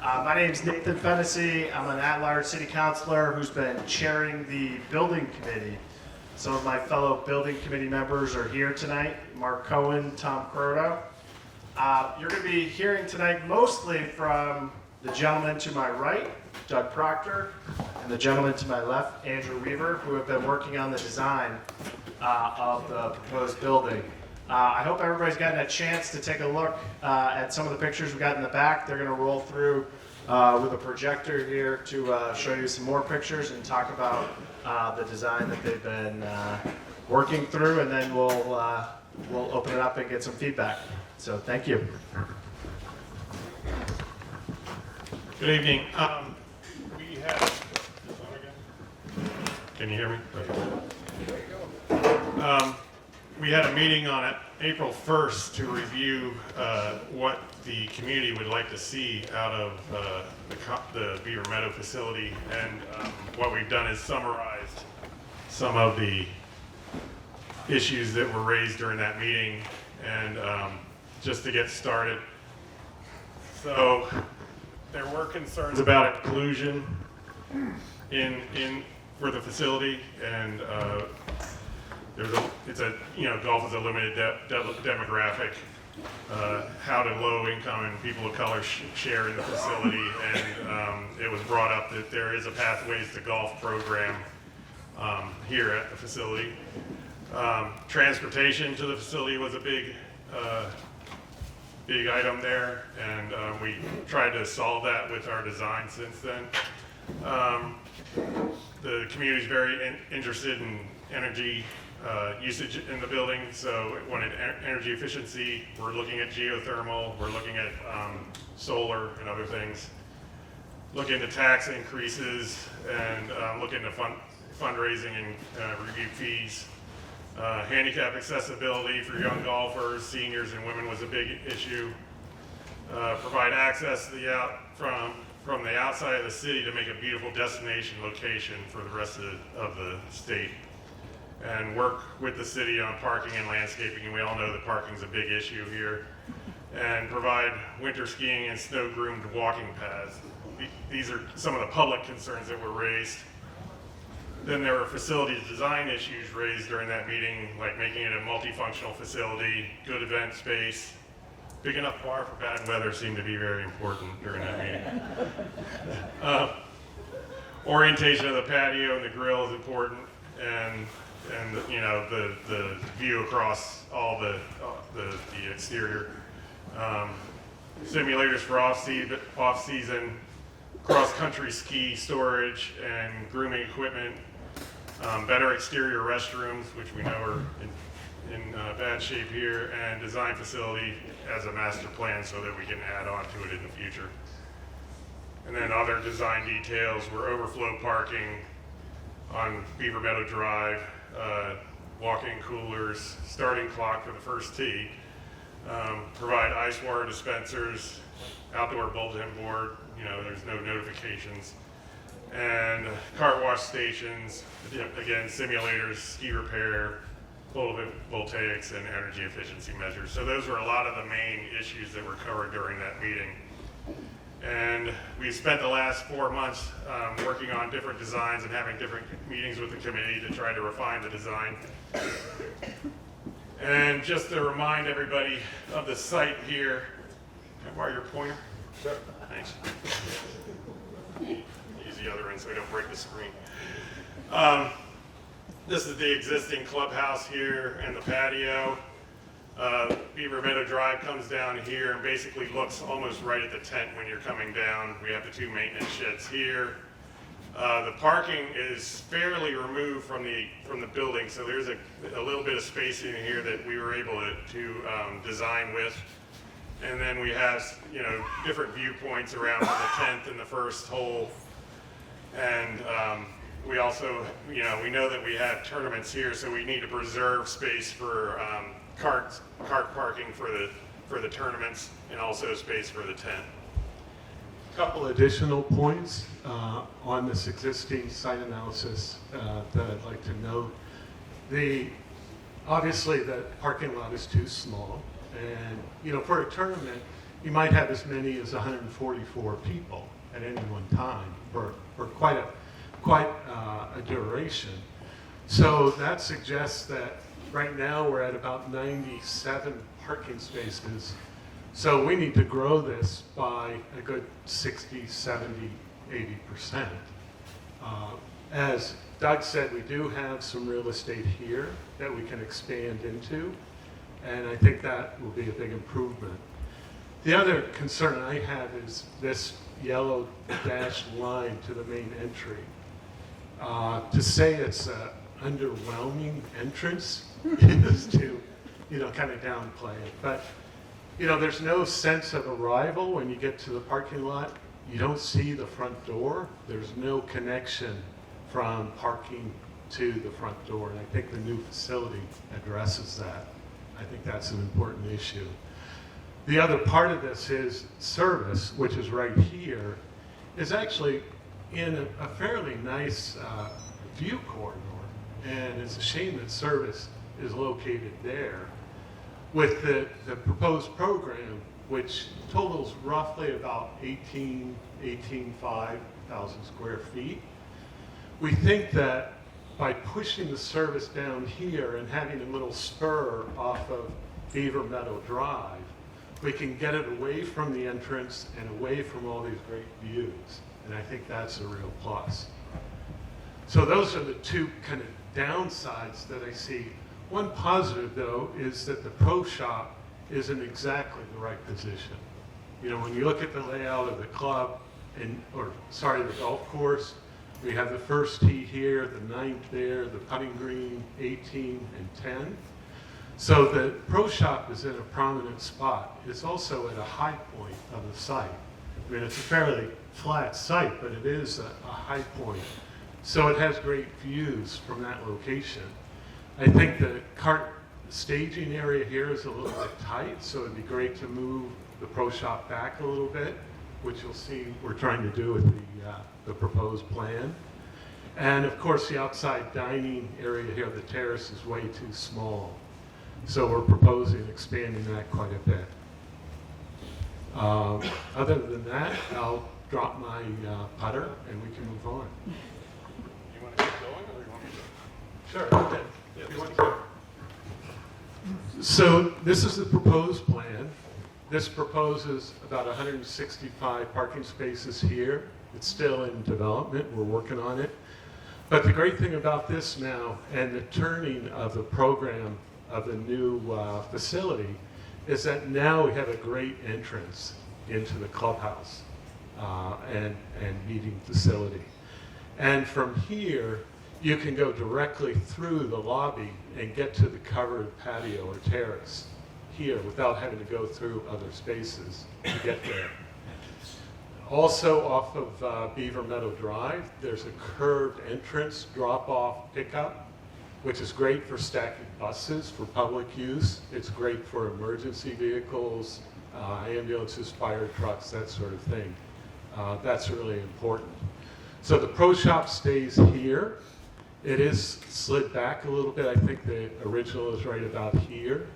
My name is Nathan Fennessy. I'm an at-large city councilor who's been chairing the building committee. Some of my fellow building committee members are here tonight. Mark Cohen, Tom Croto. You're going to be hearing tonight mostly from the gentleman to my right, Doug Proctor, and the gentleman to my left, Andrew Weaver, who have been working on the design of the proposed building. I hope everybody's gotten a chance to take a look at some of the pictures we got in the back. They're going to roll through with a projector here to show you some more pictures and talk about the design that they've been working through, and then we'll open it up and get some feedback. So thank you. Good evening. We have. Can you hear me? Okay. We had a meeting on April 1st to review what the community would like to see out of the Beaver Meadow facility, and what we've done is summarized some of the issues that were raised during that meeting, and just to get started. So there were concerns about inclusion in for the facility, and golf is a limited demographic. How do low-income and people of color share in the facility? And it was brought up that there is a Pathways to Golf program here at the facility. Transportation to the facility was a big item there, and we tried to solve that with our design since then. The community is very interested in energy usage in the building, so it wanted energy efficiency. We're looking at geothermal, we're looking at solar and other things. Looking at tax increases, and looking at fundraising and review fees. Handicap accessibility for young golfers, seniors, and women was a big issue. Provide access to from the outside of the city to make a beautiful destination location for the rest of the state. And work with the city on parking and landscaping, and we all know that parking is a big issue here. And provide winter skiing and snow-groomed walking paths. These are some of the public concerns that were raised. Then there were facility design issues raised during that meeting, like making it a multifunctional facility, good event space. Big enough bar for bad weather seemed to be very important during that meeting. Orientation of the patio and the grill is important, and the view across all the exterior. Simulators for off-season, cross-country ski storage and grooming equipment. Better exterior restrooms, which we know are in bad shape here, and design facility as a master plan so that we can add on to it in the future. And then other design details were overflow parking on Beaver Meadow Drive, walk-in coolers, starting clock for the first tee, provide ice water dispensers, outdoor bulletin board, there's no notifications, and car wash stations, again, simulators, ski repair, photovoltaics, and energy efficiency measures. So those were a lot of the main issues that were covered during that meeting. And we spent the last 4 months working on different designs and having different meetings with the committee to try to refine the design. And just to remind everybody of the site here, can I borrow your pointer? Sure. Thanks. Use the other end so we don't break the screen. This is the existing clubhouse here and the patio. Beaver Meadow Drive comes down here and basically looks almost right at the tent when you're coming down. We have the 2 maintenance sheds here. The parking is fairly removed from the building, so there's a little bit of space in here that we were able to design with. And then we have different viewpoints around the 10th and the first hole. And we also we know that we have tournaments here, so we need to preserve space for cart parking for the tournaments, and also space for the tent. A couple additional points on this existing site analysis that I'd like to note. Obviously the parking lot is too small, and for a tournament you might have as many as 144 people at any one time for quite a duration. So that suggests that right now we're at about 97 parking spaces. So we need to grow this by a good 60, 70, 80%. As Doug said, we do have some real estate here that we can expand into, and I think that will be a big improvement. The other concern I have is this yellow dashed line to the main entry. To say it's an underwhelming entrance is to, kind of downplay it. But, there's no sense of arrival when you get to the parking lot. You don't see the front door. There's no connection from parking to the front door. And I think the new facility addresses that. I think that's an important issue. The other part of this is service, which is right here, is actually in a fairly nice view corridor. And it's a shame that service is located there. With the proposed program, which totals roughly about 18,500 square feet, we think that by pushing the service down here and having a little spur off of Beaver Meadow Drive, we can get it away from the entrance and away from all these great views. And I think that's a real plus. So those are the two kind of downsides that I see. One positive, though, is that the pro shop is in exactly the right position. When you look at the layout of the club, the golf course, we have the first tee here, the 9th there, the putting green, 18 and 10. So the pro shop is in a prominent spot. It's also at a high point of the site. I mean, it's a fairly flat site, but it is a high point. So it has great views from that location. I think the cart staging area here is a little bit tight, so it'd be great to move the pro shop back a little bit, which you'll see we're trying to do with the proposed plan. And of course, the outside dining area here, the terrace, is way too small. So we're proposing expanding that quite a bit. Other than that, I'll drop my putter and we can move on. You want to keep going, or you want me to? Sure, okay. If you want to. So this is the proposed plan. This proposes about 165 parking spaces here. It's still in development. We're working on it. But the great thing about this now and the turning of the program of the new facility is that now we have a great entrance into the clubhouse and meeting facility. And from here, you can go directly through the lobby and get to the covered patio or terrace here without having to go through other spaces to get there. Also off of Beaver Meadow Drive, there's a curved entrance drop-off pickup, which is great for stacking buses for public use. It's great for emergency vehicles, ambulances, fire trucks, that sort of thing. That's really important. So the pro shop stays here. It is slid back a little bit. I think the original is right about here.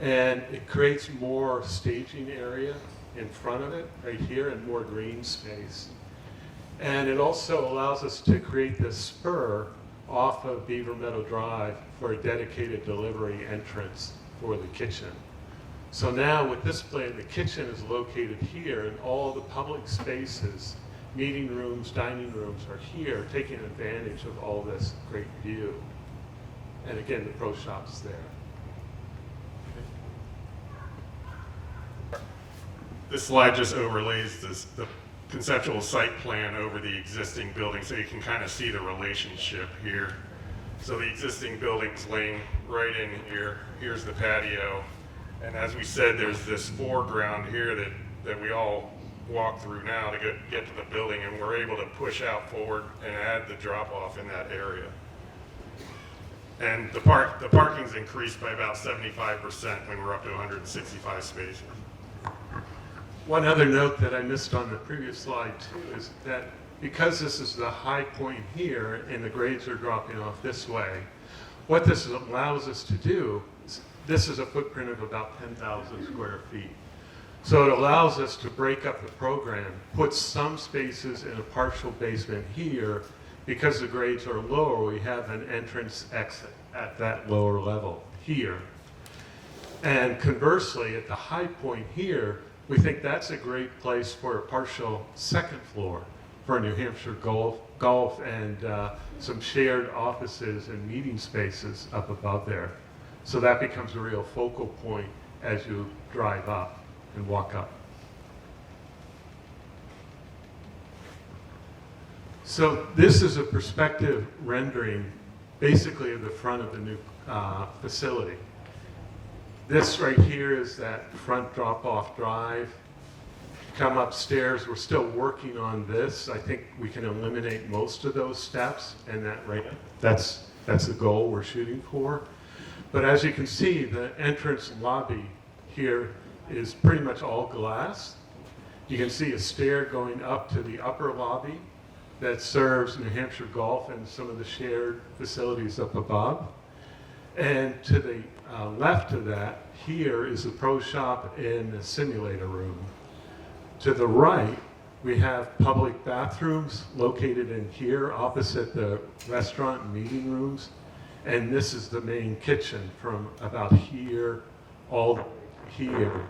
And it creates more staging area in front of it, right here, and more green space. And it also allows us to create this spur off of Beaver Meadow Drive for a dedicated delivery entrance for the kitchen. So now with this plan, the kitchen is located here, and all the public spaces, meeting rooms, dining rooms are here, taking advantage of all this great view. And again, the pro shop's there. This slide just overlays the conceptual site plan over the existing building, so you can kind of see the relationship here. So the existing building's laying right in here. Here's the patio. And as we said, there's this foreground here that we all walk through now to get to the building, and we're able to push out forward and add the drop-off in that area. And the parking's increased by about 75% when we're up to 165 spaces. One other note that I missed on the previous slide too is that because this is the high point here and the grades are dropping off this way, what this allows us to do is, this is a footprint of about 10,000 square feet. So it allows us to break up the program, put some spaces in a partial basement here. Because the grades are lower, we have an entrance exit at that lower level here. And conversely, at the high point here, we think that's a great place for a partial second floor for New Hampshire golf and some shared offices and meeting spaces up above there. So that becomes a real focal point as you drive up and walk up. So this is a perspective rendering basically of the front of the new facility. This right here is that front drop-off drive. Come upstairs, we're still working on this. I think we can eliminate most of those steps, and that's the goal we're shooting for. But as you can see, the entrance lobby here is pretty much all glass. You can see a stair going up to the upper lobby that serves New Hampshire Golf and some of the shared facilities up above. And to the left of that, here is the pro shop and the simulator room. To the right, we have public bathrooms located in here opposite the restaurant and meeting rooms. And this is the main kitchen from about here all the way to here.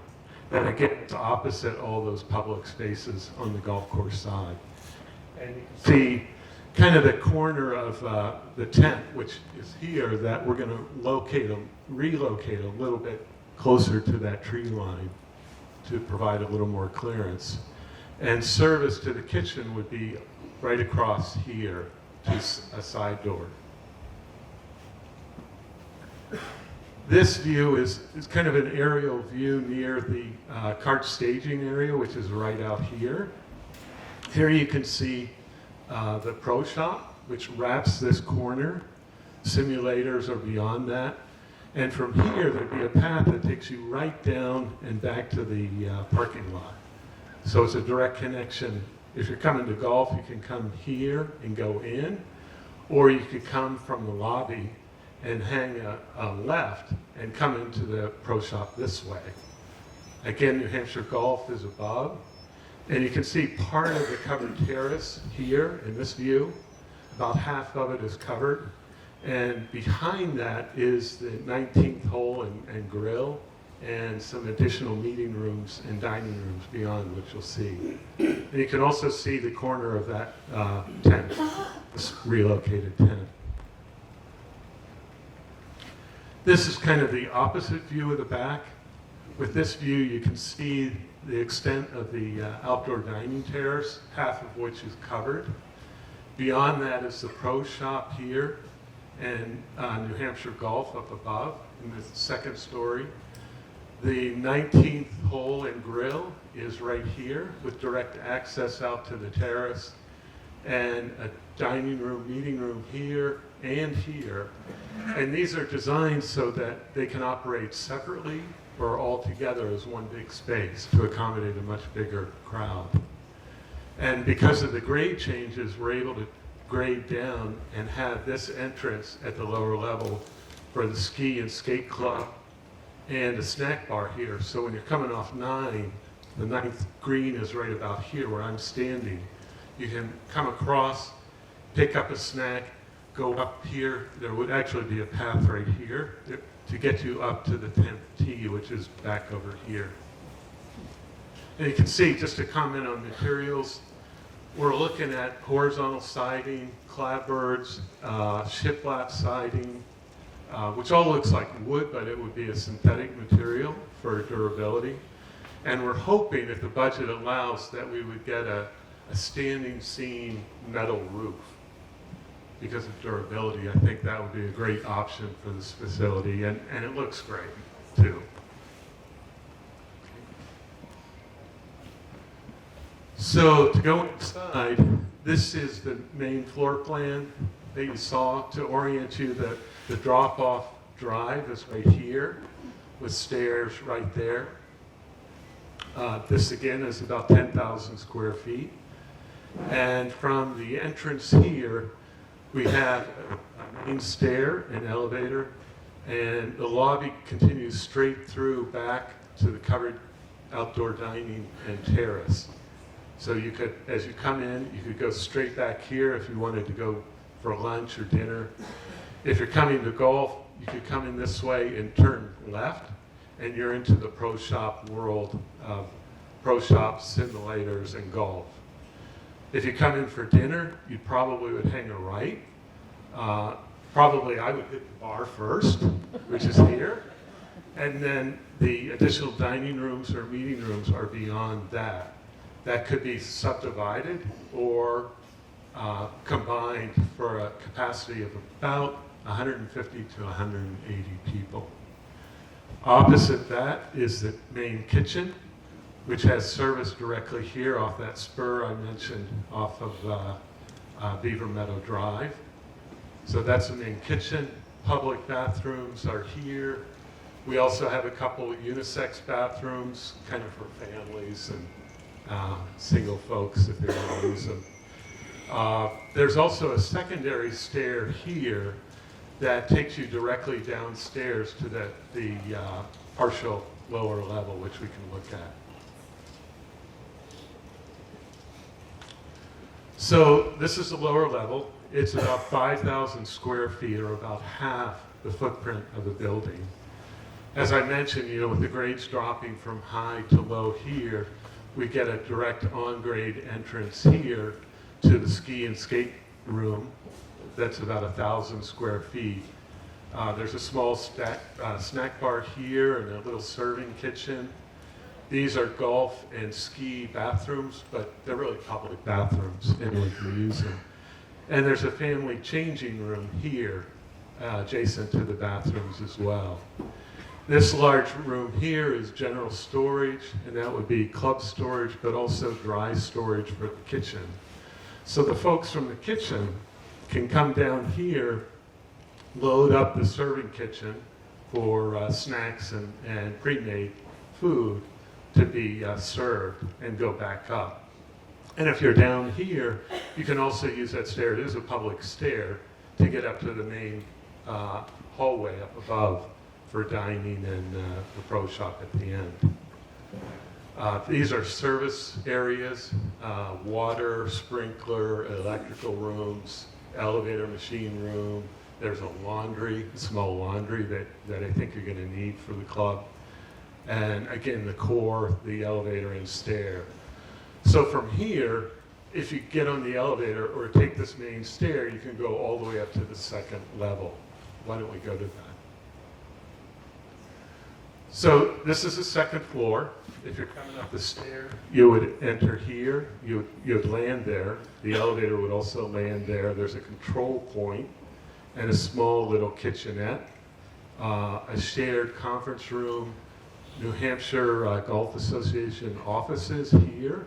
And again, it's opposite all those public spaces on the golf course side. And you can see kind of the corner of the tent, which is here, that we're going to relocate a little bit closer to that tree line to provide a little more clearance. And service to the kitchen would be right across here to a side door. This view is kind of an aerial view near the cart staging area, which is right out here. Here you can see the pro shop, which wraps this corner. Simulators are beyond that. And from here, there'd be a path that takes you right down and back to the parking lot. So it's a direct connection. If you're coming to golf, you can come here and go in, or you could come from the lobby and hang a left and come into the pro shop this way. Again, New Hampshire Golf is above. And you can see part of the covered terrace here in this view. About half of it is covered. And behind that is the 19th hole and grill and some additional meeting rooms and dining rooms beyond, which you'll see. And you can also see the corner of that tent, this relocated tent. This is kind of the opposite view of the back. With this view, you can see the extent of the outdoor dining terrace, half of which is covered. Beyond that is the pro shop here and New Hampshire Golf up above in the second story. The 19th hole and grill is right here with direct access out to the terrace, and a dining room, meeting room here and here. And these are designed so that they can operate separately or all together as one big space to accommodate a much bigger crowd. And because of the grade changes, we're able to grade down and have this entrance at the lower level for the ski and skate club and a snack bar here. So when you're coming off 9, the 9th green is right about here where I'm standing. You can come across, pick up a snack, go up here. There would actually be a path right here to get you up to the 10th tee, which is back over here. And you can see, just to comment on materials, we're looking at horizontal siding, clapboards, shiplap siding, which all looks like wood, but it would be a synthetic material for durability. And we're hoping, if the budget allows, that we would get a standing seam metal roof. Because of durability, I think that would be a great option for this facility, and it looks great, too. So to go inside, this is the main floor plan that you saw. To orient you, the drop-off drive is right here with stairs right there. This again is about 10,000 square feet. And from the entrance here, we have a main stair, an elevator, and the lobby continues straight through back to the covered outdoor dining and terrace. So you could, as you come in, you could go straight back here if you wanted to go for lunch or dinner. If you're coming to golf, you could come in this way and turn left, and you're into the pro shop world of pro shops, simulators, and golf. If you come in for dinner, you probably would hang a right. Probably I would hit the bar first, which is here. And then the additional dining rooms or meeting rooms are beyond that. That could be subdivided or combined for a capacity of about 150 to 180 people. Opposite that is the main kitchen, which has service directly here off that spur I mentioned off of Beaver Meadow Drive. So that's the main kitchen. Public bathrooms are here. We also have a couple of unisex bathrooms, kind of for families and single folks if they want to use them. There's also a secondary stair here that takes you directly downstairs to the partial lower level, which we can look at. So this is the lower level. It's about 5,000 square feet, or about half the footprint of the building. As I mentioned, with the grades dropping from high to low here, we get a direct on-grade entrance here to the ski and skate room. That's about 1,000 square feet. There's a small snack bar here and a little serving kitchen. These are golf and ski bathrooms, but they're really public bathrooms. Anyone can use them. And there's a family changing room here, adjacent to the bathrooms as well. This large room here is general storage, and that would be club storage, but also dry storage for the kitchen. So the folks from the kitchen can come down here, load up the serving kitchen for snacks and pre-made food to be served, and go back up. And if you're down here, you can also use that stair. It is a public stair to get up to the main hallway up above for dining and the pro shop at the end. These are service areas, water, sprinkler, electrical rooms, elevator machine room. There's a laundry, a small laundry that I think you're going to need for the club. And again, the core, the elevator and stair. So from here, if you get on the elevator or take this main stair, you can go all the way up to the second level. Why don't we go to that? So this is the second floor. If you're coming up the stair, you would enter here. You would land there. The elevator would also land there. There's a control point and a small little kitchenette, a shared conference room, New Hampshire Golf Association offices here,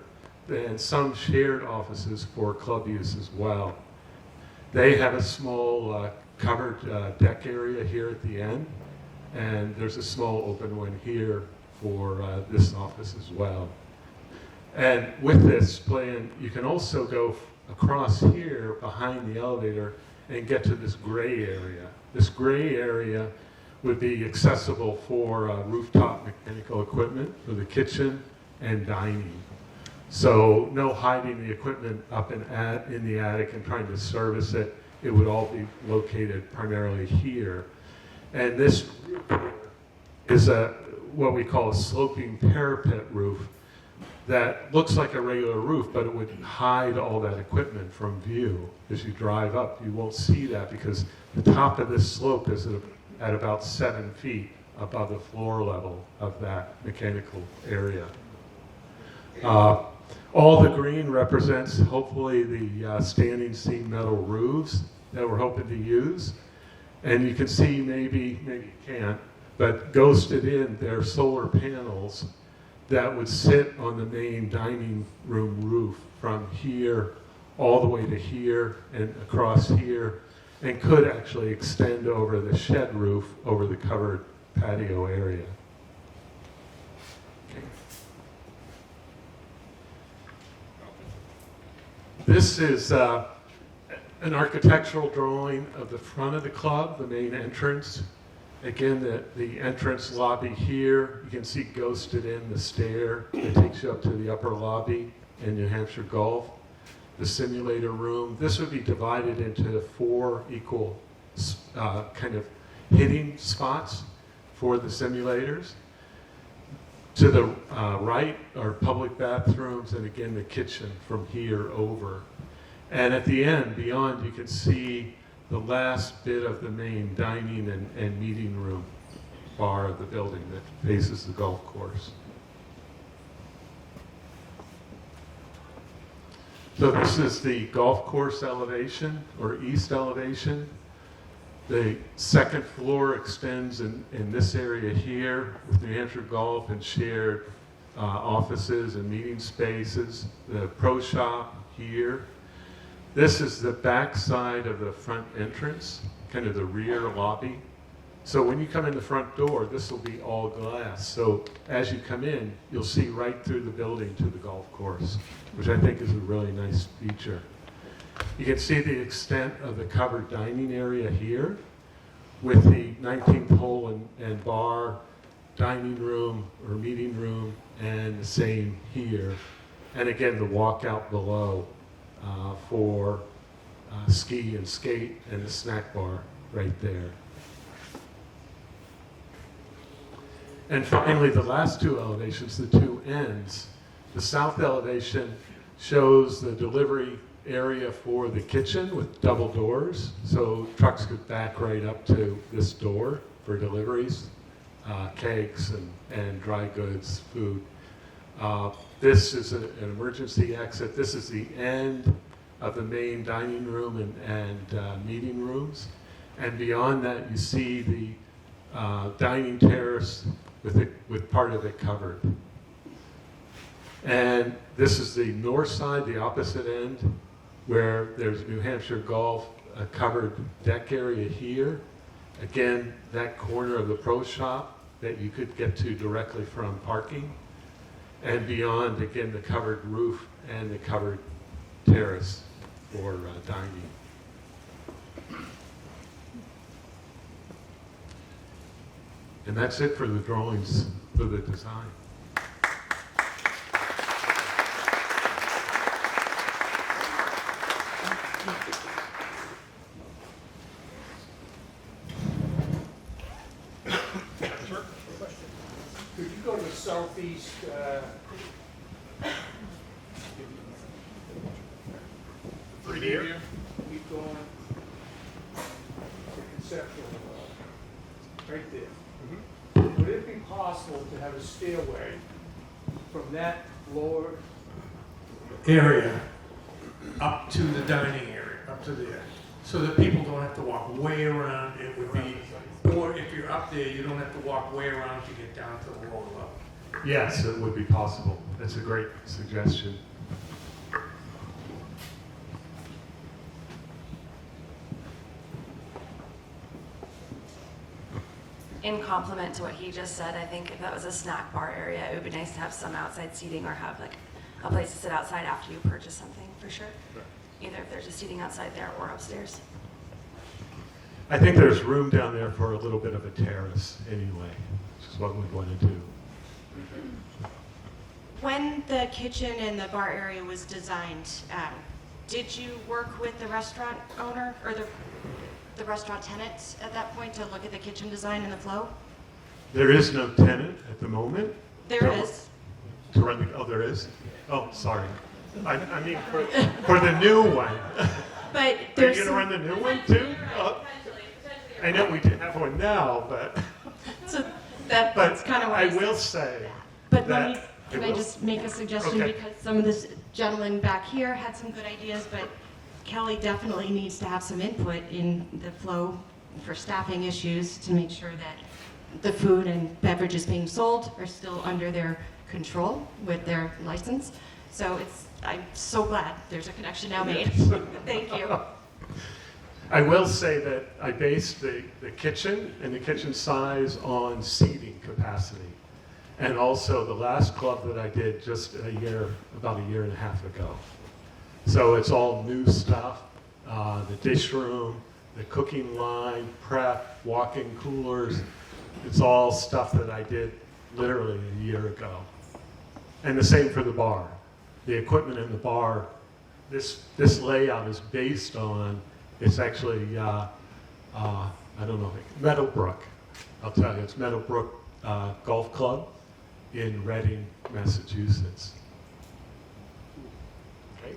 and some shared offices for club use as well. They have a small covered deck area here at the end, and there's a small open one here for this office as well. And with this plan, you can also go across here behind the elevator and get to this gray area. This gray area would be accessible for rooftop mechanical equipment for the kitchen and dining. So no hiding the equipment up in the attic and trying to service it. It would all be located primarily here. And this roof here is what we call a sloping parapet roof that looks like a regular roof, but it would hide all that equipment from view. As you drive up, you won't see that because the top of this slope is at about 7 feet above the floor level of that mechanical area. All the green represents hopefully the standing seam metal roofs that we're hoping to use. And you can see, maybe you can't, but ghosted in there are solar panels that would sit on the main dining room roof from here all the way to here and across here, and could actually extend over the shed roof over the covered patio area. Okay. This is an architectural drawing of the front of the club, the main entrance. Again, the entrance lobby here, you can see ghosted in the stair that takes you up to the upper lobby in New Hampshire Golf. The simulator room, this would be divided into 4 equal kind of hitting spots for the simulators. To the right are public bathrooms, and again the kitchen from here over. And at the end, beyond, you can see the last bit of the main dining and meeting room bar of the building that faces the golf course. So this is the golf course elevation, or east elevation. The second floor extends in this area here with New Hampshire Golf and shared offices and meeting spaces. The pro shop here. This is the back side of the front entrance, kind of the rear lobby. So when you come in the front door, this will be all glass. So as you come in, you'll see right through the building to the golf course, which I think is a really nice feature. You can see the extent of the covered dining area here with the 19th hole and bar, dining room or meeting room, and the same here. And again, the walkout below for ski and skate, and the snack bar right there. And finally, the last 2 elevations, the 2 ends. The south elevation shows the delivery area for the kitchen with double doors, so trucks could back right up to this door for deliveries, kegs and dry goods, food. This is an emergency exit. This is the end of the main dining room and meeting rooms. And beyond that, you see the dining terrace with part of it covered. And this is the north side, the opposite end, where there's New Hampshire Golf, a covered deck area here. Again, that corner of the pro shop that you could get to directly from parking. And beyond, again, the covered roof and the covered terrace for dining. And that's it for the drawings for the design. Could you go to the southeast, Here? keep going, the conceptual, right there. Would it be possible to have a stairway from that lower area up to the dining area, up to there? So that people don't have to walk way around, it would be, or if you're up there, you don't have to walk way around to get down to the lower level. Yes, it would be possible. That's a great suggestion. In complement to what he just said, I think if that was a snack bar area, it would be nice to have some outside seating or have like a place to sit outside after you purchase something, for sure. Either if there's just seating outside there or upstairs. I think there's room down there for a little bit of a terrace anyway, which is what we'd want to do. When the kitchen and the bar area was designed, did you work with the restaurant owner or the restaurant tenants at that point to look at the kitchen design and the flow? There is no tenant at the moment. There is. To run the, oh, there is? Oh, sorry. I mean, for the new one. But Are you there's going to run the new one too? I know we did have one now, but that's kind of why I will say But that let me, can I just make a suggestion? Okay. Because some of this gentleman back here had some good ideas, but Kelly definitely needs to have some input in the flow for staffing issues to make sure that the food and beverages being sold are still under their control with their license. So I'm so glad there's a connection now made. Thank you. I will say that I based the kitchen and the kitchen size on seating capacity. And also the last club that I did just about a year and a half ago. So it's all new stuff, the dish room, the cooking line, prep, walk-in coolers. It's all stuff that I did literally a year ago. And the same for the bar. The equipment in the bar, this layout is based on, it's actually, I don't know, Meadowbrook. I'll tell you, it's Meadowbrook Golf Club in Reading, Massachusetts. Okay.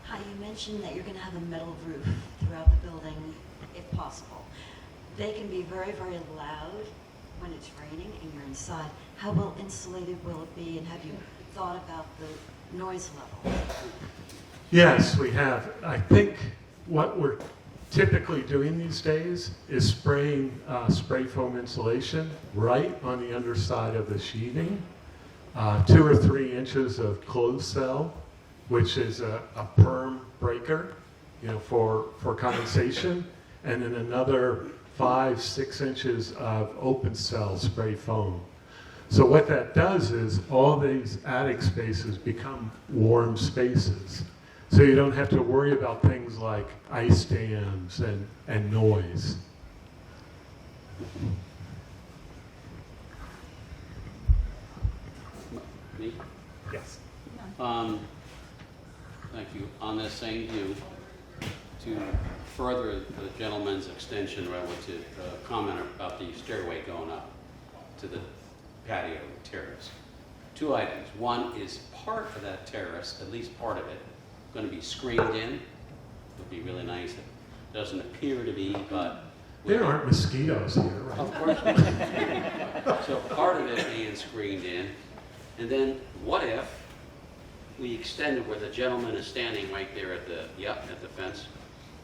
Hi, you mentioned that you're going to have a metal roof throughout the building, if possible. They can be very, very loud when it's raining and you're inside. How well insulated will it be, and have you thought about the noise level? Yes, we have. I think what we're typically doing these days is spraying spray foam insulation right on the underside of the sheathing, 2 or 3 inches of closed cell, which is a perm breaker, for condensation, and then another 5-6 inches of open cell spray foam. So what that does is all these attic spaces become warm spaces. So you don't have to worry about things like ice dams and noise. Me? Yes. Thank you. On this same view, to further the gentleman's extension relative comment about the stairway going up to the patio terrace. 2 items. One is part of that terrace, at least part of it, going to be screened in. It would be really nice. It doesn't appear to be, but There aren't mosquitoes here, right? of course not. So part of it being screened in, and then what if we extended where the gentleman is standing right there at the fence?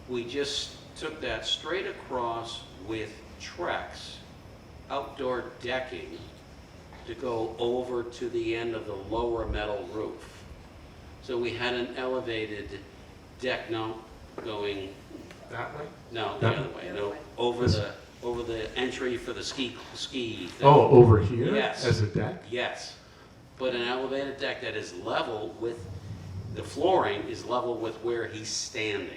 We just took that straight across with Trex, outdoor decking, to go over to the end of the lower metal roof. So we had an elevated deck, going, That way? no, the other way, no, over the entry for the ski thing. Oh, over here? Yes. As a deck? Yes, but an elevated deck that is level with, the flooring is level with where he's standing.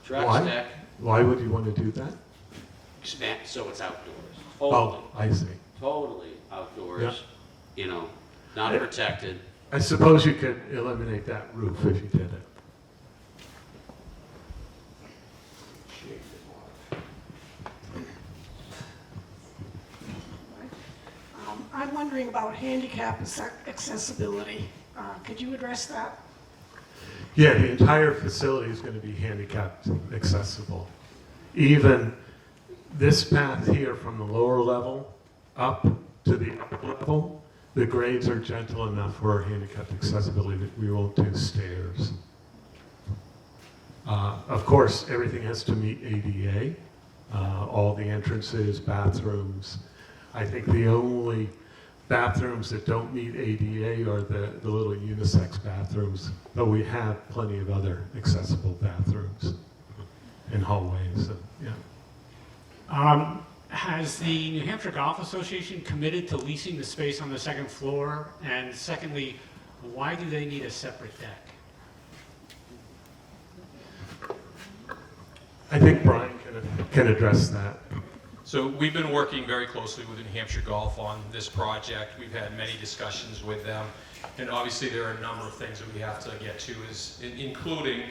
Trex deck, Why would you want to do that? expand, so it's outdoors. Oh, Totally, I see. totally outdoors, not protected. I suppose you could eliminate that roof if you did it. I'm wondering about handicap accessibility. Could you address that? Yeah, the entire facility is going to be handicapped accessible. Even this path here from the lower level up to the upper level, the grades are gentle enough for handicapped accessibility that we won't do stairs. Of course, everything has to meet ADA, all the entrances, bathrooms. I think the only bathrooms that don't meet ADA are the little unisex bathrooms, but we have plenty of other accessible bathrooms and hallways. Has the New Hampshire Golf Association committed to leasing the space on the second floor? And secondly, why do they need a separate deck? I think Brian can address that. So we've been working very closely with New Hampshire Golf on this project. We've had many discussions with them, and obviously there are a number of things that we have to get to, including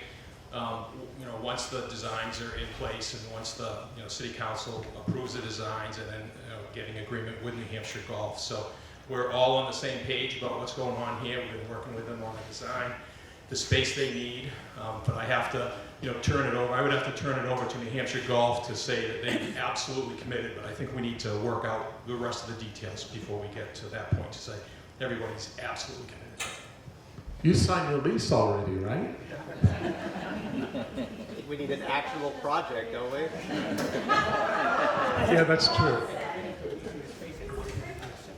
once the designs are in place and once the City Council approves the designs, and then getting agreement with New Hampshire Golf. So we're all on the same page about what's going on here. We've been working with them on the design, the space they need, but I have to turn it over. I would have to turn it over to New Hampshire Golf to say that they're absolutely committed, but I think we need to work out the rest of the details before we get to that point to say everybody's absolutely committed. You signed your lease already, right? We need an actual project, don't we? Yeah, that's true.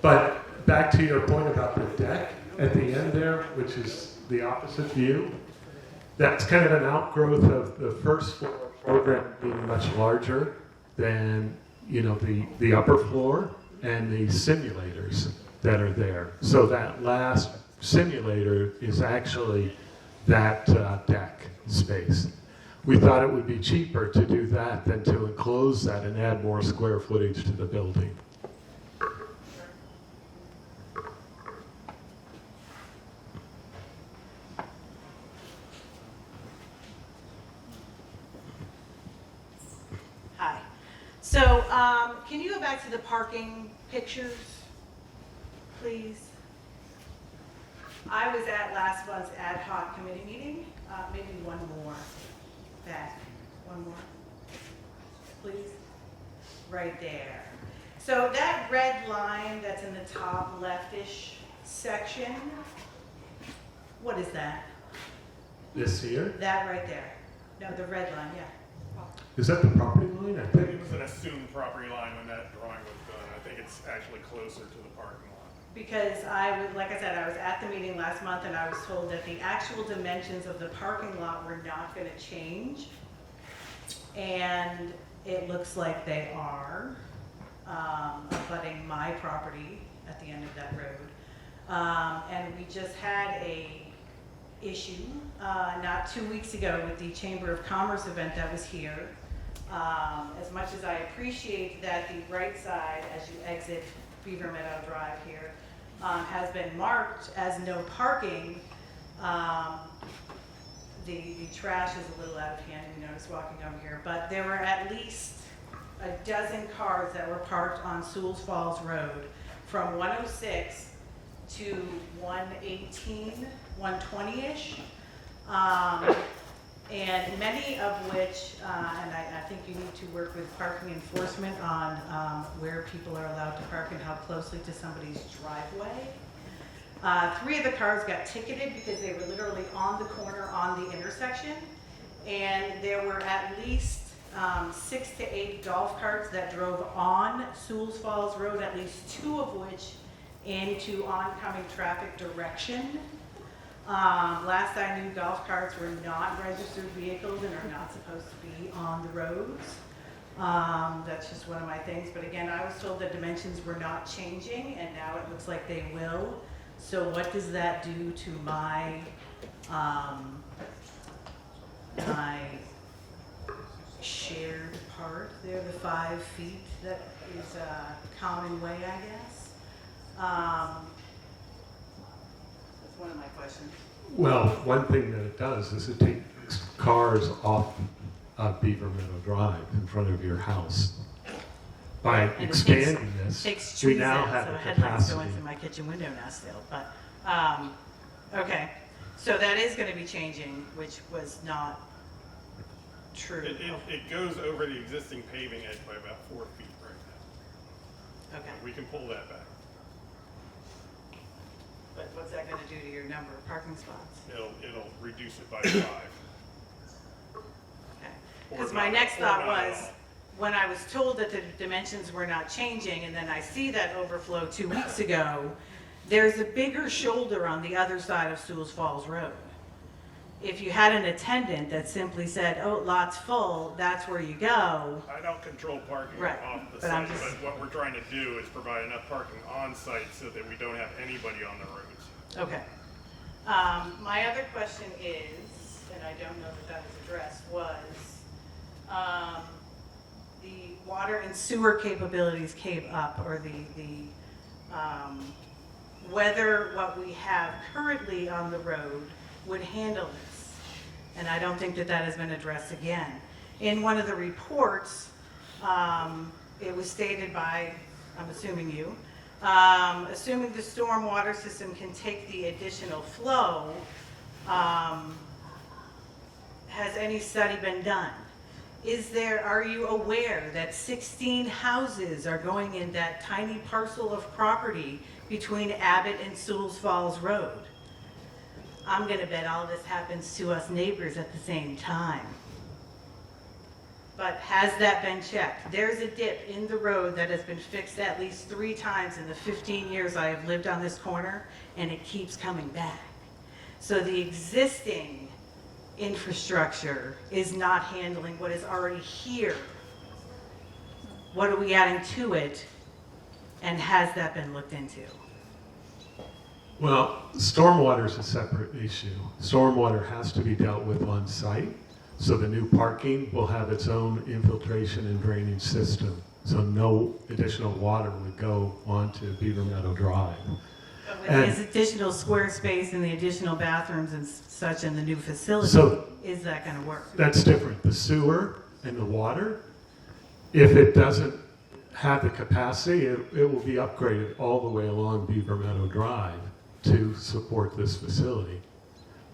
But back to your point about the deck at the end there, which is the opposite view, that's kind of an outgrowth of the first floor program being much larger than the upper floor and the simulators that are there. So that last simulator is actually that deck space. We thought it would be cheaper to do that than to enclose that and add more square footage to the building. Hi. So, can you go back to the parking pictures, please? I was at last month's ad hoc committee meeting. Maybe one more back. One more, please. Right there. So that red line that's in the top leftish section, what is that? This here? That right there. No, the red line, yeah. Is that the property line? I It think. was an assumed property line when that drawing was done. I think it's actually closer to the parking lot. Because I was, like I said, I was at the meeting last month and I was told that the actual dimensions of the parking lot were not going to change. And it looks like they are, abutting my property at the end of that road. And we just had a issue, not 2 weeks ago with the Chamber of Commerce event that was here. As much as I appreciate that the right side as you exit Beaver Meadow Drive here has been marked as no parking, the trash is a little out of hand, we noticed walking over here, but there were at least a dozen cars that were parked on Sewell's Falls Road from 106 to 118, 120-ish. And many of which, and I think you need to work with parking enforcement on where people are allowed to park and how closely to somebody's driveway. 3 of the cars got ticketed because they were literally on the corner on the intersection. And there were at least 6 to 8 golf carts that drove on Sewell's Falls Road, at least 2 of which into oncoming traffic direction. Last I knew, golf carts were not registered vehicles and are not supposed to be on the roads. That's just one of my things. But again, I was told the dimensions were not changing, and now it looks like they will. So what does that do to my my shared part there, the 5 feet that is a common way, I guess? That's one of my questions. Well, one thing that it does is it takes cars off of Beaver Meadow Drive in front of your house. By And it expanding takes this, we trees now out, have so a headlights go in capacity. through my kitchen window now still, but, okay. So that is gonna be changing, which was not true. It goes over the existing paving edge by about 4 feet right now. Okay, We can pull that back. but what's that gonna do to your number of parking spots? It'll reduce it by 5. Okay. Or Because my not- next or thought not at was, all. when I was told that the dimensions were not changing, and then I see that overflow 2 weeks ago, there's a bigger shoulder on the other side of Sewell's Falls Road. If you had an attendant that simply said, oh, lot's full, that's where you go, I don't control parking Right, off the but I'm site, just- but what we're trying to do is provide enough parking on site so that we don't have anybody on the roads. okay. My other question is, and I don't know that that was addressed, was the water and sewer capabilities came up, or whether what we have currently on the road would handle this. And I don't think that that has been addressed again. In one of the reports, it was stated by, I'm assuming you, assuming the storm water system can take the additional flow, has any study been done? Are you aware that 16 houses are going in that tiny parcel of property between Abbott and Sewell's Falls Road? I'm gonna bet all this happens to us neighbors at the same time. But has that been checked? There's a dip in the road that has been fixed at least 3 times in the 15 years I have lived on this corner, and it keeps coming back. So the existing infrastructure is not handling what is already here. What are we adding to it, and has that been looked into? Well, stormwater is a separate issue. Stormwater has to be dealt with on site, so the new parking will have its own infiltration and drainage system. So no additional water would go onto Beaver Meadow Drive. But with And- this additional square space and the additional bathrooms and such in the new facility, So- is that gonna work? That's different. The sewer and the water, if it doesn't have the capacity, it will be upgraded all the way along Beaver Meadow Drive to support this facility.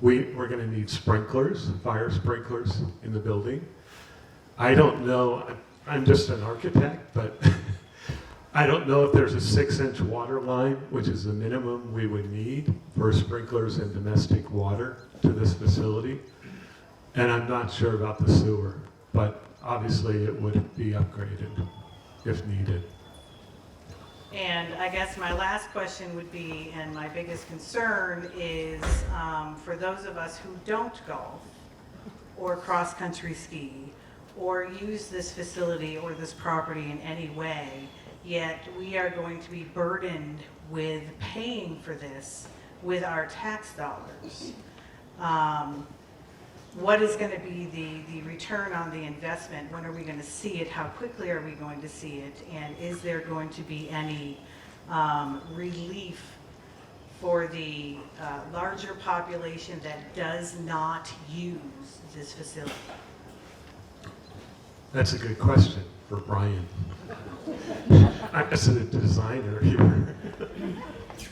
We're going to need sprinklers, fire sprinklers in the building. I don't know, I'm just an architect, but I don't know if there's a 6-inch water line, which is the minimum we would need for sprinklers and domestic water to this facility. And I'm not sure about the sewer, but obviously it would be upgraded if needed. And I guess my last question would be, and my biggest concern is, for those of us who don't golf or cross-country ski or use this facility or this property in any way, yet we are going to be burdened with paying for this with our tax dollars. What is going to be the return on the investment? When are we going to see it? How quickly are we going to see it? And is there going to be any relief for the larger population that does not use this facility? That's a good question for Brian. I'm just a designer here.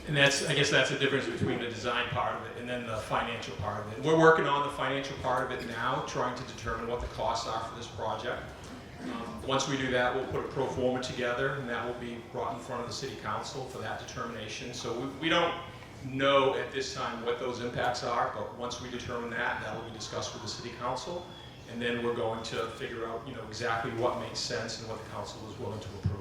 And I guess that's the difference between the design part of it and then the financial part of it. We're working on the financial part of it now, trying to determine what the costs are for this project. Once we do that, we'll put a pro forma together, and that will be brought in front of the city council for that determination. So we don't know at this time what those impacts are, but once we determine that, that will be discussed with the city council, and then we're going to figure out, exactly what makes sense and what the council is willing to approve.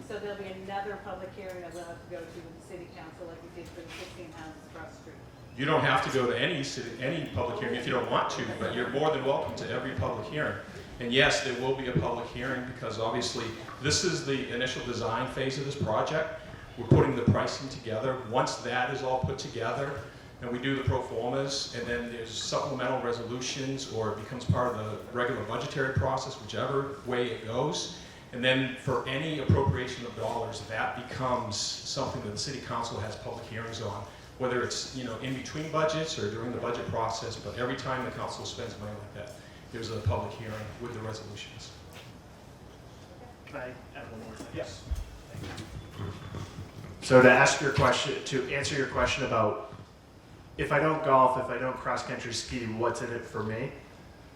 So there'll be another public hearing that we'll have to go to with the city council like we did for the 16 houses across the street. You don't have to go to any public hearing if you don't want to, but you're more than welcome to every public hearing. And yes, there will be a public hearing because obviously this is the initial design phase of this project. We're putting the pricing together. Once that is all put together and we do the pro formas and then there's supplemental resolutions or it becomes part of the regular budgetary process, whichever way it goes. And then for any appropriation of dollars, that becomes something that the city council has public hearings on, whether it's in between budgets or during the budget process, but every time the council spends money like that, there's a public hearing with the resolutions. Can I add one more thing? Yes. So to answer your question about if I don't golf, if I don't cross-country ski, what's in it for me?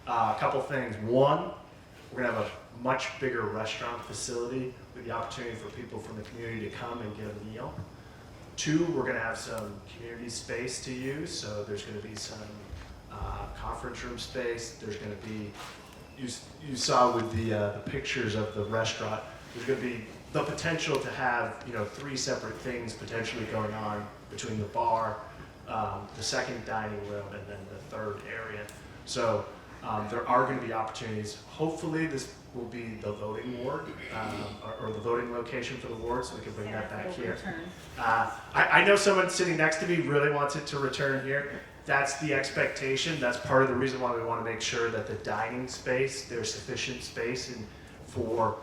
A couple things. One, we're gonna have a much bigger restaurant facility with the opportunity for people from the community to come and get a meal. Two, we're gonna have some community space to use, so there's gonna be some conference room space. There's gonna be, you saw with the pictures of the restaurant, there's gonna be the potential to have 3 separate things potentially going on between the bar, the second dining room, and then the third area. So there are going to be opportunities. Hopefully this will be the voting ward or the voting location for the ward, so we can bring that back here. I know someone sitting next to me really wants it to return here. That's the expectation. That's part of the reason why we want to make sure that the dining space, there's sufficient space for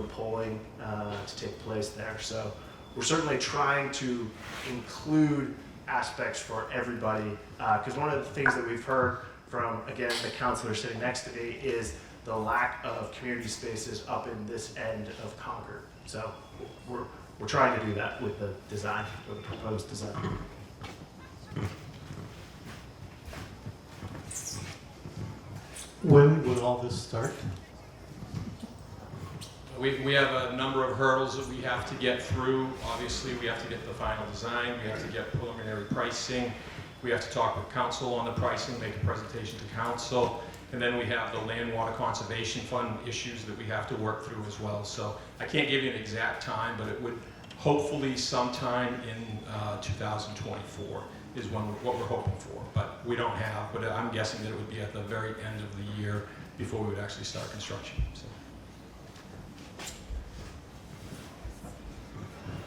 polling to take place there. So we're certainly trying to include aspects for everybody, because one of the things that we've heard from, again, the counselor sitting next to me is the lack of community spaces up in this end of Concord. So we're trying to do that with the design, with the proposed design. When will all this start? We have a number of hurdles that we have to get through. Obviously, we have to get the final design, we have to get preliminary pricing, we have to talk with council on the pricing, make a presentation to council, and then we have the Land Water Conservation Fund issues that we have to work through as well. So I can't give you an exact time, but it would hopefully sometime in 2024 is what we're hoping for. But we don't have, but I'm guessing that it would be at the very end of the year before we would actually start construction. So.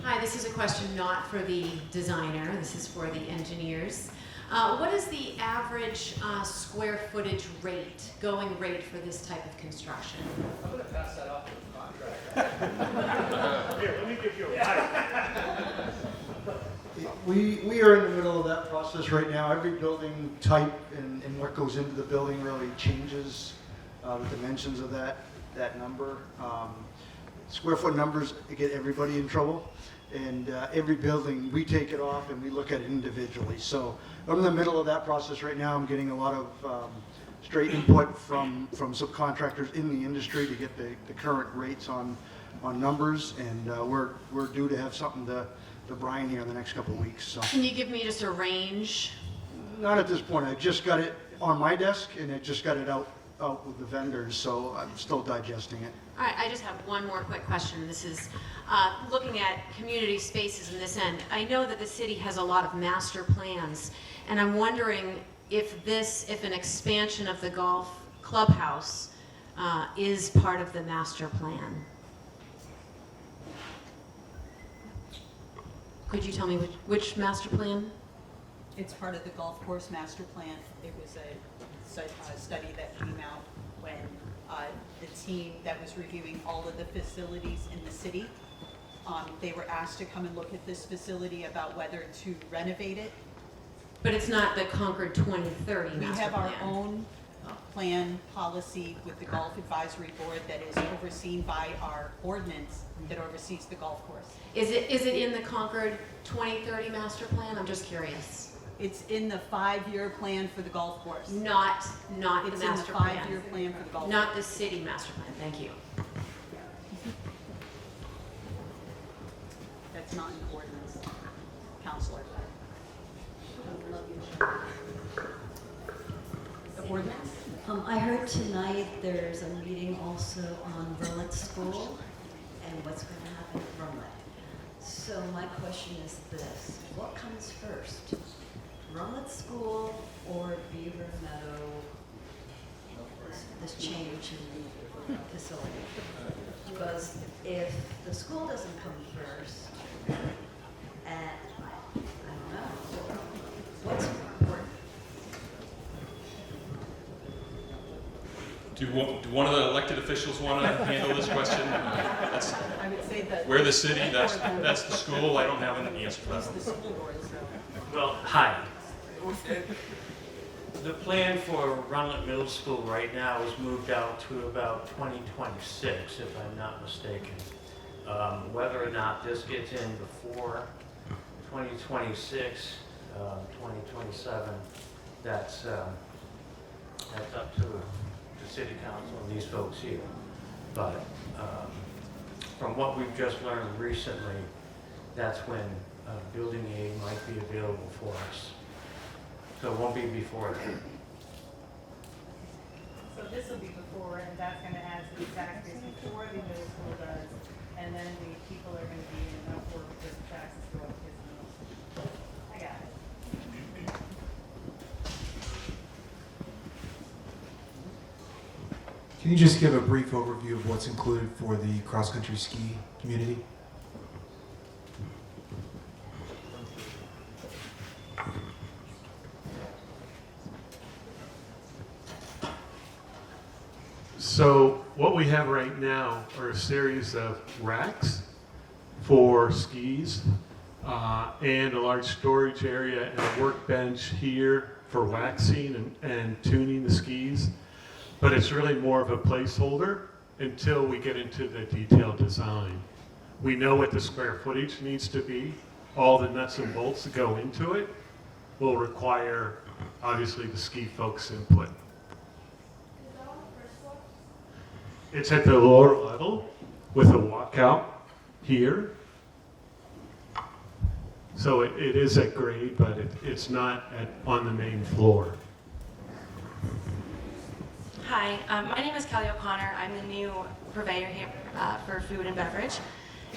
Hi, this is a question not for the designer, this is for the engineers. What is the average square footage rate, going rate for this type of construction? I'm gonna pass that off to the contractor. Here, let me give you a mic. We are in the middle of that process right now. Every building type and what goes into the building really changes the dimensions of that number. Square foot numbers get everybody in trouble, and every building, we take it off and we look at it individually. So I'm in the middle of that process right now. I'm getting a lot of straight input from subcontractors in the industry to get the current rates on numbers, and we're due to have something to Brian here in the next couple of weeks. So Can you give me just a range? not at this point. I just got it on my desk, and I just got it out with the vendors, so I'm still digesting it. All right, I just have one more quick question. This is looking at community spaces in this end. I know that the city has a lot of master plans, and I'm wondering if an expansion of the golf clubhouse is part of the master plan. Could you tell me which master plan? It's part of the golf course master plan. It was a study that came out when the team that was reviewing all of the facilities in the city, they were asked to come and look at this facility about whether to renovate it. But it's not the Concord 2030 We master have our plan. own plan policy with the Golf Advisory Board that is overseen by our ordinance that oversees the golf course. Is it in the Concord 2030 master plan? I'm just curious. It's in the 5-year plan for the golf course. Not the It's in the master plan. 5-year plan for the golf course. Not the city master plan. Thank you. That's not an ordinance, Counselor. The ordinance? I heard tonight there's a meeting also on Verlet School and what's going to happen at Verlet. So my question is this: what comes first, Verlet School or Beaver Meadow? This change in facility, because if the school doesn't come first, and I don't know, what's important? Do one of the elected officials want to handle this question? That's, I would say that we're the city, that's the school. I don't have an answer for that. the school board, so. Well, hi. The plan for Runlet Middle School right now is moved out to about 2026, if I'm not mistaken. Whether or not this gets in before 2026, 2027, that's up to the city council and these folks here. But from what we've just learned recently, that's when building aid might be available for us. So it won't be before then. So this will be before, and that's gonna add to the tax base before the middle school does, and then the people are gonna be in enough work because the taxes go up because of the middle school. I got it. Can you just give a brief overview of what's included for the cross-country ski community? So what we have right now are a series of racks for skis and a large storage area and a workbench here for waxing and tuning the skis. But it's really more of a placeholder until we get into the detailed design. We know what the square footage needs to be. All the nuts and bolts that go into it will require, obviously, the ski folks' input. It's at the lower level with a walkout here. So it is at grade, but it's not on the main floor. Hi, my name is Kelly O'Connor. I'm the new purveyor here for food and beverage.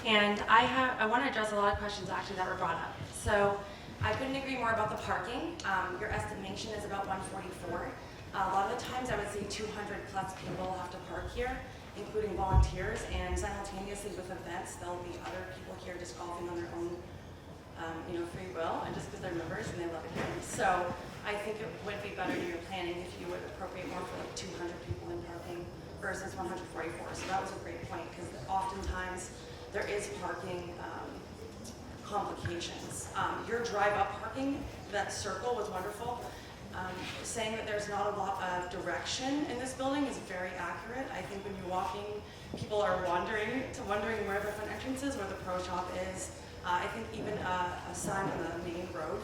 And I want to address a lot of questions actually that were brought up. So I couldn't agree more about the parking. Your estimation is about 144. A lot of the times I would say 200 plus people have to park here. including volunteers, and simultaneously with events, there'll be other people here just golfing on their own free will, and just because they're members and they love it here. So I think it would be better in your planning if you would appropriate more for like 200 people in parking versus 144. So that was a great point, because oftentimes there is parking complications. Your drive-up parking, that circle was wonderful. Saying that there's not a lot of direction in this building is very accurate. I think when you're walking, people are wondering where the front entrance is, where the pro shop is. I think even a sign on the main road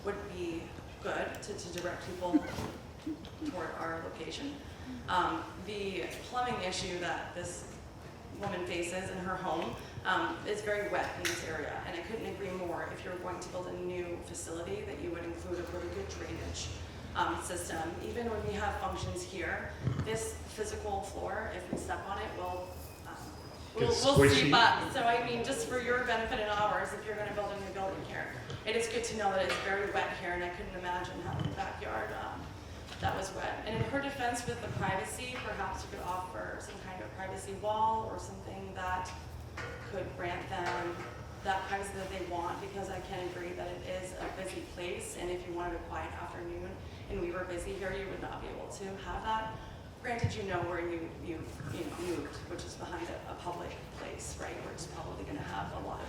would be good to direct people toward our location. The plumbing issue that this woman faces in her home is very wet in this area, and I couldn't agree more. If you're going to build a new facility, that you would include a really good drainage system. Even when we have functions here, this physical floor, if we step on it, will we'll sweep up. So I mean, just for your benefit and ours, if you're going to build a new building here, it is good to know that it's very wet here, and I couldn't imagine having a backyard that was wet. And in her defense with the privacy, perhaps you could offer some kind of privacy wall or something that could grant them that privacy that they want, because I can agree that it is a busy place, and if you wanted a quiet afternoon and we were busy here, you would not be able to have that. Granted, you know where you moved, which is behind a public place, right, where it's probably going to have a lot of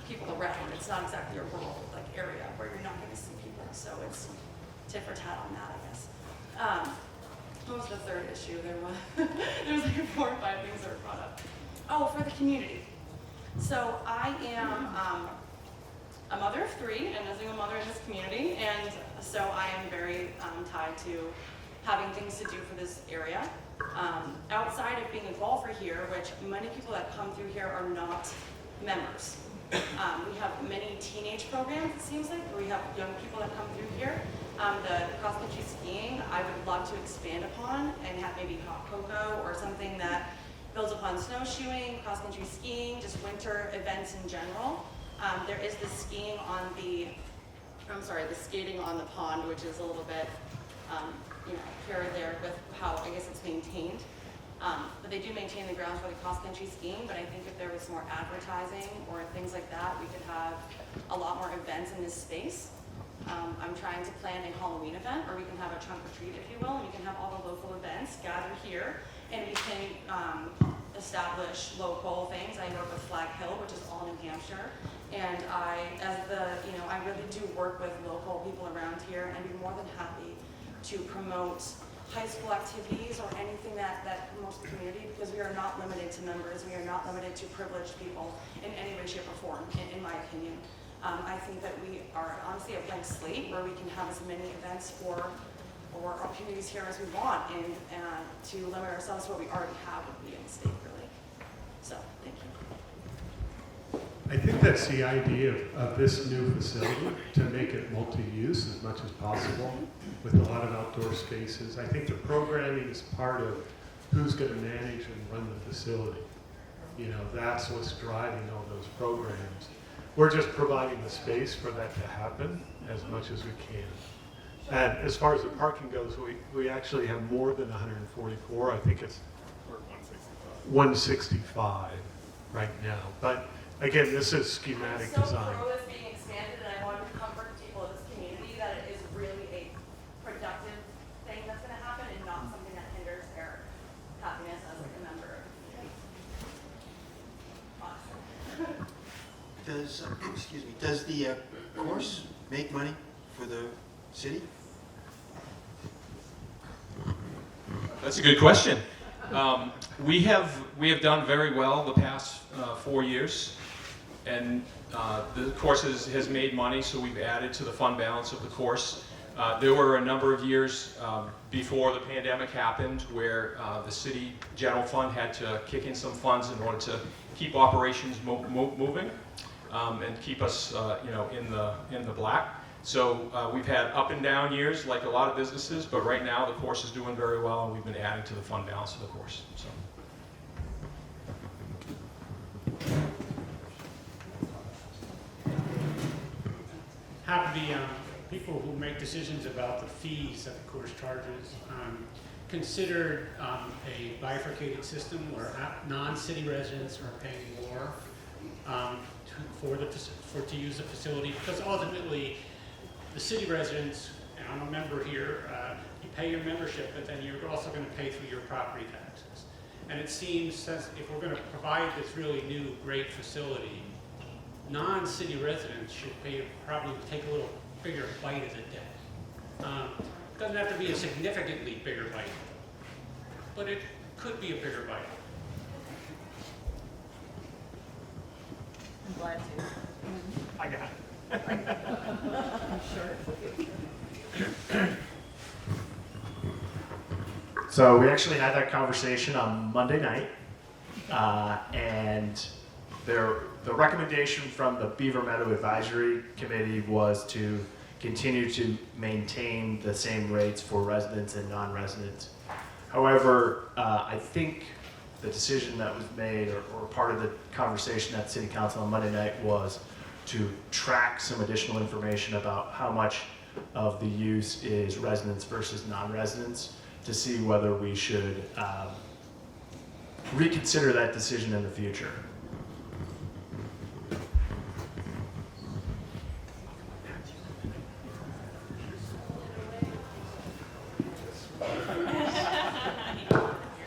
people around. It's not exactly a rural area where you're not going to see people, so it's tit for tat on that, I guess. What was the third issue? There was like 4 or 5 things that were brought up. Oh, for the community. So I am a mother of 3 and a single mother in this community, and so I am very tied to having things to do for this area. Outside of being a golfer here, which many people that come through here are not members. We have many teenage programs, it seems like, where we have young people that come through here. The cross-country skiing, I would love to expand upon and have maybe hot cocoa or something that builds upon snowshoeing, cross-country skiing, just winter events in general. There is the skating on the pond, which is a little bit, here or there with how, I guess, it's maintained. But they do maintain the grounds for the cross-country skiing, but I think if there was more advertising or things like that, we could have a lot more events in this space. I'm trying to plan a Halloween event, or we can have a trunk or treat, if you will, and we can have all the local events gather here, and we can establish local things. I work with Flag Hill, which is all New Hampshire, and I really do work with local people around here, and be more than happy to promote high school activities or anything that promotes the community, because we are not limited to members, we are not limited to privileged people in any way, shape, or form, in my opinion. I think that we are honestly a blank slate where we can have as many events or opportunities here as we want, and to limit ourselves to what we already have would be a mistake, really. So, thank you. I think that's the idea of this new facility, to make it multi-use as much as possible with a lot of outdoor spaces. I think the programming is part of who's going to manage and run the facility. That's what's driving all those programs. We're just providing the space for that to happen as much as we can. And as far as the parking goes, we actually have more than 144. I think it's 165 right now. But again, this is schematic design. So is being expanded, and I want to comfort people in this community that it is really a productive thing that's going to happen, and not something that hinders their happiness as a member of the community. Does the course make money for the city? That's a good question. We have done very well the past 4 years, and the course has made money, so we've added to the fund balance of the course. There were a number of years before the pandemic happened where the city general fund had to kick in some funds in order to keep operations moving and keep us in the black. So we've had up and down years like a lot of businesses, but right now the course is doing very well, and we've been adding to the fund balance of the course. So. Have the people who make decisions about the fees that the course charges, considered a bifurcated system where non-city residents are paying more to use the facility? Because ultimately, the city residents, and I'm a member here, you pay your membership, but then you're also going to pay through your property taxes. And it seems that if we're going to provide this really new, great facility, non-city residents should probably take a little bigger bite of the debt. Doesn't have to be a significantly bigger bite, but it could be a bigger bite. I'm glad to. I got it. I'm sure. So we actually had that conversation on Monday night, and the recommendation from the Beaver Meadow Advisory Committee was to continue to maintain the same rates for residents and non-residents. However, I think the decision that was made, or part of the conversation at City Council on Monday night, was to track some additional information about how much of the use is residents versus non-residents, to see whether we should reconsider that decision in the future.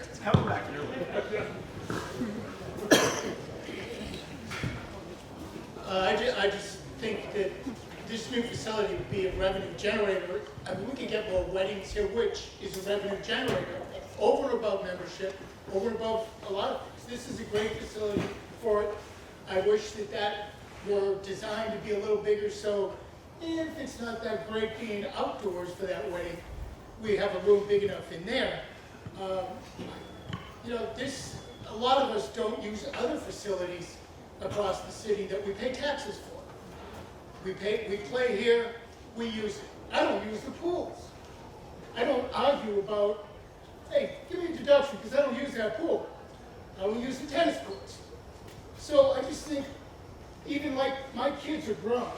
It's coming back your way. I just think that this new facility would be a revenue generator. I mean, we could get more weddings here, which is a revenue generator, over and above membership, over and above a lot of things. This is a great facility for it. I wish that were designed to be a little bigger, so if it's not that great being outdoors for that wedding, we have a room big enough in there. You know, a lot of us don't use other facilities across the city that we pay taxes for. We play here, we use it. I don't use the pools. I don't argue about, hey, give me an introduction, because I don't use that pool. I don't use the tennis courts. So I just think, even like my kids are grown,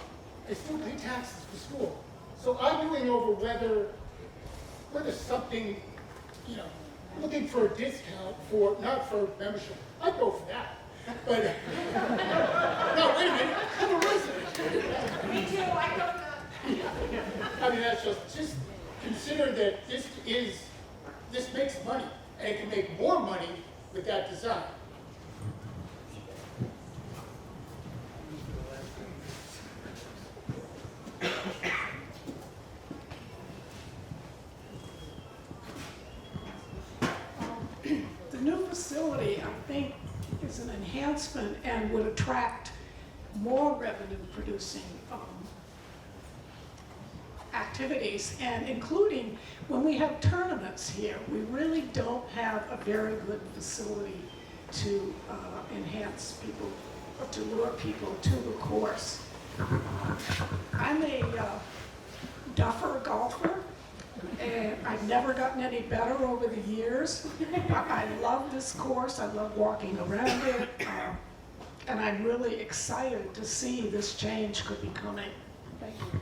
I still pay taxes for school. So arguing over whether something, you know, looking for a discount for, not for membership, I'd go for that. But, no, wait a minute, I'm a resident. Me too, I go to. I mean, that's just consider that this makes money, and it can make more money with that design. The new facility, I think, is an enhancement and would attract more revenue-producing activities, and including when we have tournaments here, we really don't have a very good facility to enhance people, or to lure people to the course. I'm a duffer golfer, and I've never gotten any better over the years. I love this course, I love walking around it, and I'm really excited to see this change could be coming. Thank you.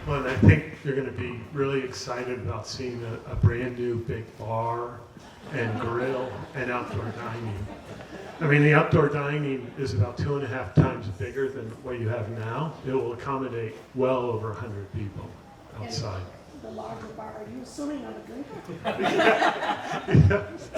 Well, and I think you're going to be really excited about seeing a brand new big bar and grill and outdoor dining. I mean, the outdoor dining is about 2.5 times bigger than what you have now. It will accommodate well over 100 people outside. The larger bar, are you assuming I'm a drinker? Yes.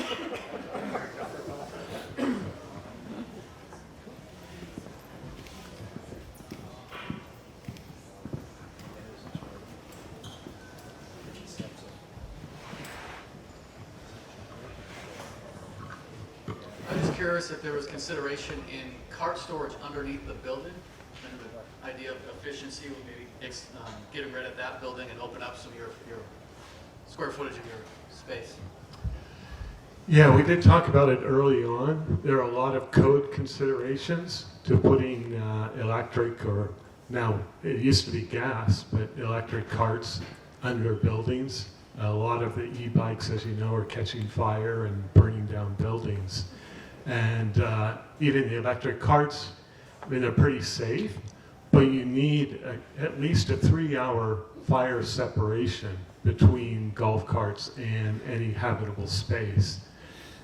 I'm just curious if there was consideration in cart storage underneath the building, and the idea of efficiency would maybe getting rid of that building and open up some of your square footage of your space. Yeah, we did talk about it early on. There are a lot of code considerations to putting electric, or now it used to be gas, but electric carts under buildings. A lot of the e-bikes, as you know, are catching fire and burning down buildings. And even the electric carts, I mean, they're pretty safe, but you need at least a 3-hour fire separation between golf carts and any habitable space.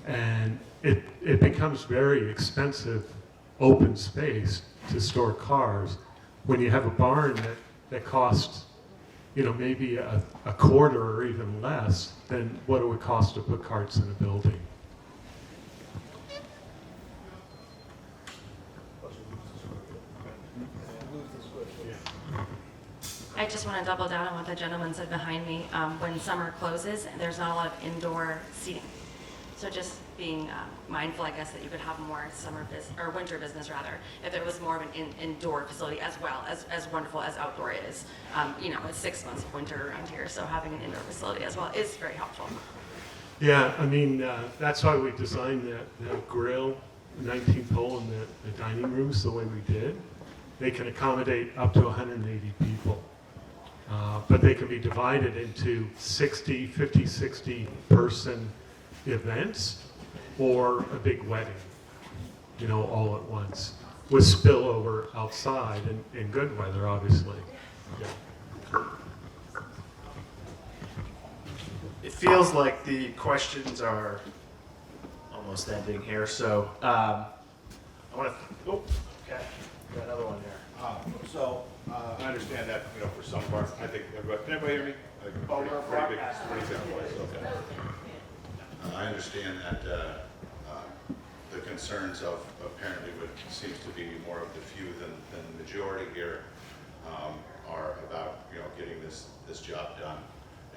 And it becomes very expensive open space to store cars when you have a barn that costs, you know, maybe a quarter or even less than what it would cost to put carts in a building. I just want to double down on what the gentleman said behind me. When summer closes, there's not a lot of indoor seating. So just being mindful, I guess, that you could have more summer business, or winter business rather, if there was more of an indoor facility as well, as wonderful as outdoor is. You know, it's 6 months of winter around here, so having an indoor facility as well is very helpful. Yeah, I mean, that's why we designed the grill, 19-pole in the dining rooms the way we did. They can accommodate up to 180 people. But they can be divided into 50, 60 person events or a big wedding, you know, all at once, with spillover outside in good weather, obviously. Yeah. It feels like the questions are almost ending here, so I want to. Oh, okay, got another one here. I understand that, you know, for some parts, I think everybody, can everybody hear me? Pretty big voice, okay. I understand that the concerns of apparently what seems to be more of the few than the majority here are about, you know, getting this job done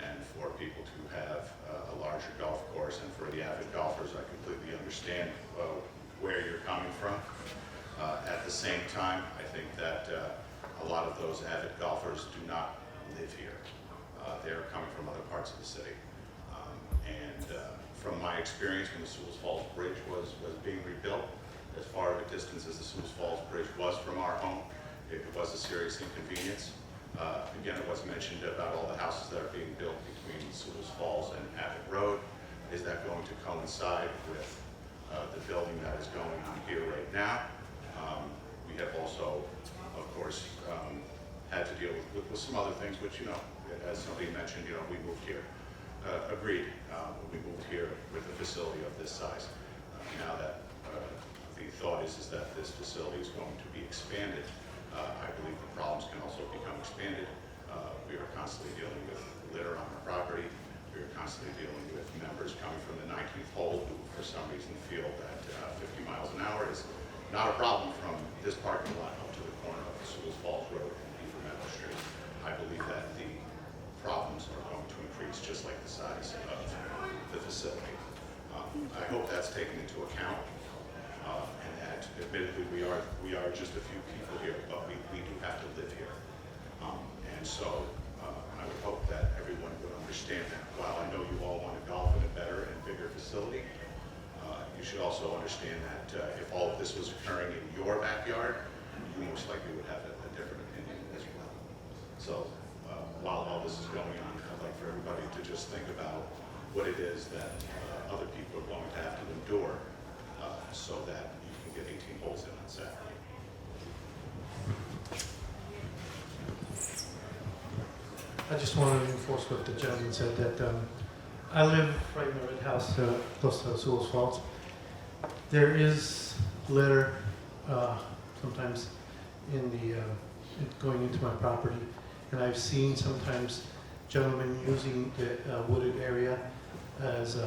and for people to have a larger golf course, and for the avid golfers, I completely understand where you're coming from. At the same time, I think that a lot of those avid golfers do not live here. They're coming from other parts of the city. From my experience, when the Sewell's Falls Bridge was being rebuilt, as far of a distance as the Sewell's Falls Bridge was from our home, it was a serious inconvenience. Again, it was mentioned about all the houses that are being built between Sewell's Falls and Abbott Road. Is that going to coincide with the building that is going on here right now? We have also, of course, had to deal with some other things, which, you know, as somebody mentioned, you know, we moved here. Agreed. We moved here with a facility of this size. Now that the thought is that this facility is going to be expanded, I believe the problems can also become expanded. We are constantly dealing with litter on our property. We are constantly dealing with members coming from the 19th hole who, for some reason, feel that 50 miles an hour is not a problem from this parking lot up to the corner of the Sewell's Falls Road and Beaver Meadow Street. I believe that the problems are going to increase just like the size of the facility. I hope that's taken into account, and that admittedly we are just a few people here, but we do have to live here. And so I would hope that everyone would understand that while I know you all want to golf in a better and bigger facility, you should also understand that if all of this was occurring in your backyard, you most likely would have a different opinion as well. So while all this is going on, I'd like for everybody to just think about what it is that other people are going to have to endure so that you can get 18 holes in on Saturday. I just want to reinforce what the gentleman said, that I live right in the red house close to Sewell's Falls. There is litter sometimes in the going into my property, and I've seen sometimes gentlemen using the wooded area as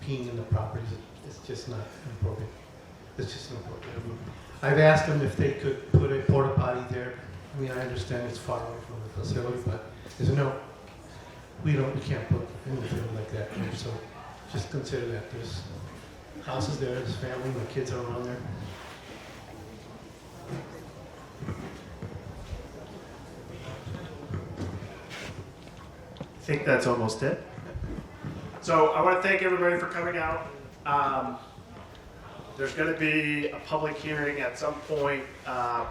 peeing in the properties. It's just not appropriate. It's just not appropriate. I mean, I've asked them if they could put a porta potty there. I mean, I understand it's far away from the facility, but they said, no, we can't put anything like that here. So just consider that. There's houses there, there's family, my kids are around there. I think that's almost it. So I want to thank everybody for coming out. There's going to be a public hearing at some point. I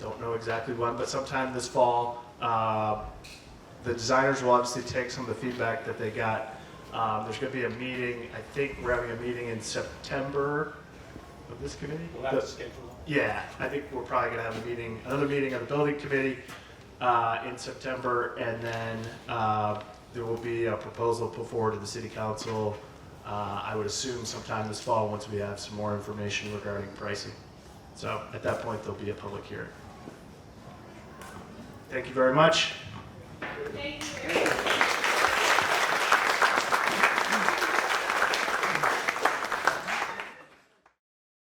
don't know exactly when, but sometime this fall. The designers will obviously take some of the feedback that they got. There's going to be a meeting. I think we're having a meeting in September of this committee. We'll have to schedule. Yeah, I think we're probably going to have a meeting, another meeting of the building committee in September, and then there will be a proposal put forward to the city council, I would assume sometime this fall, once we have some more information regarding pricing. So at that point, there'll be a public hearing. Thank you very much. Thank you.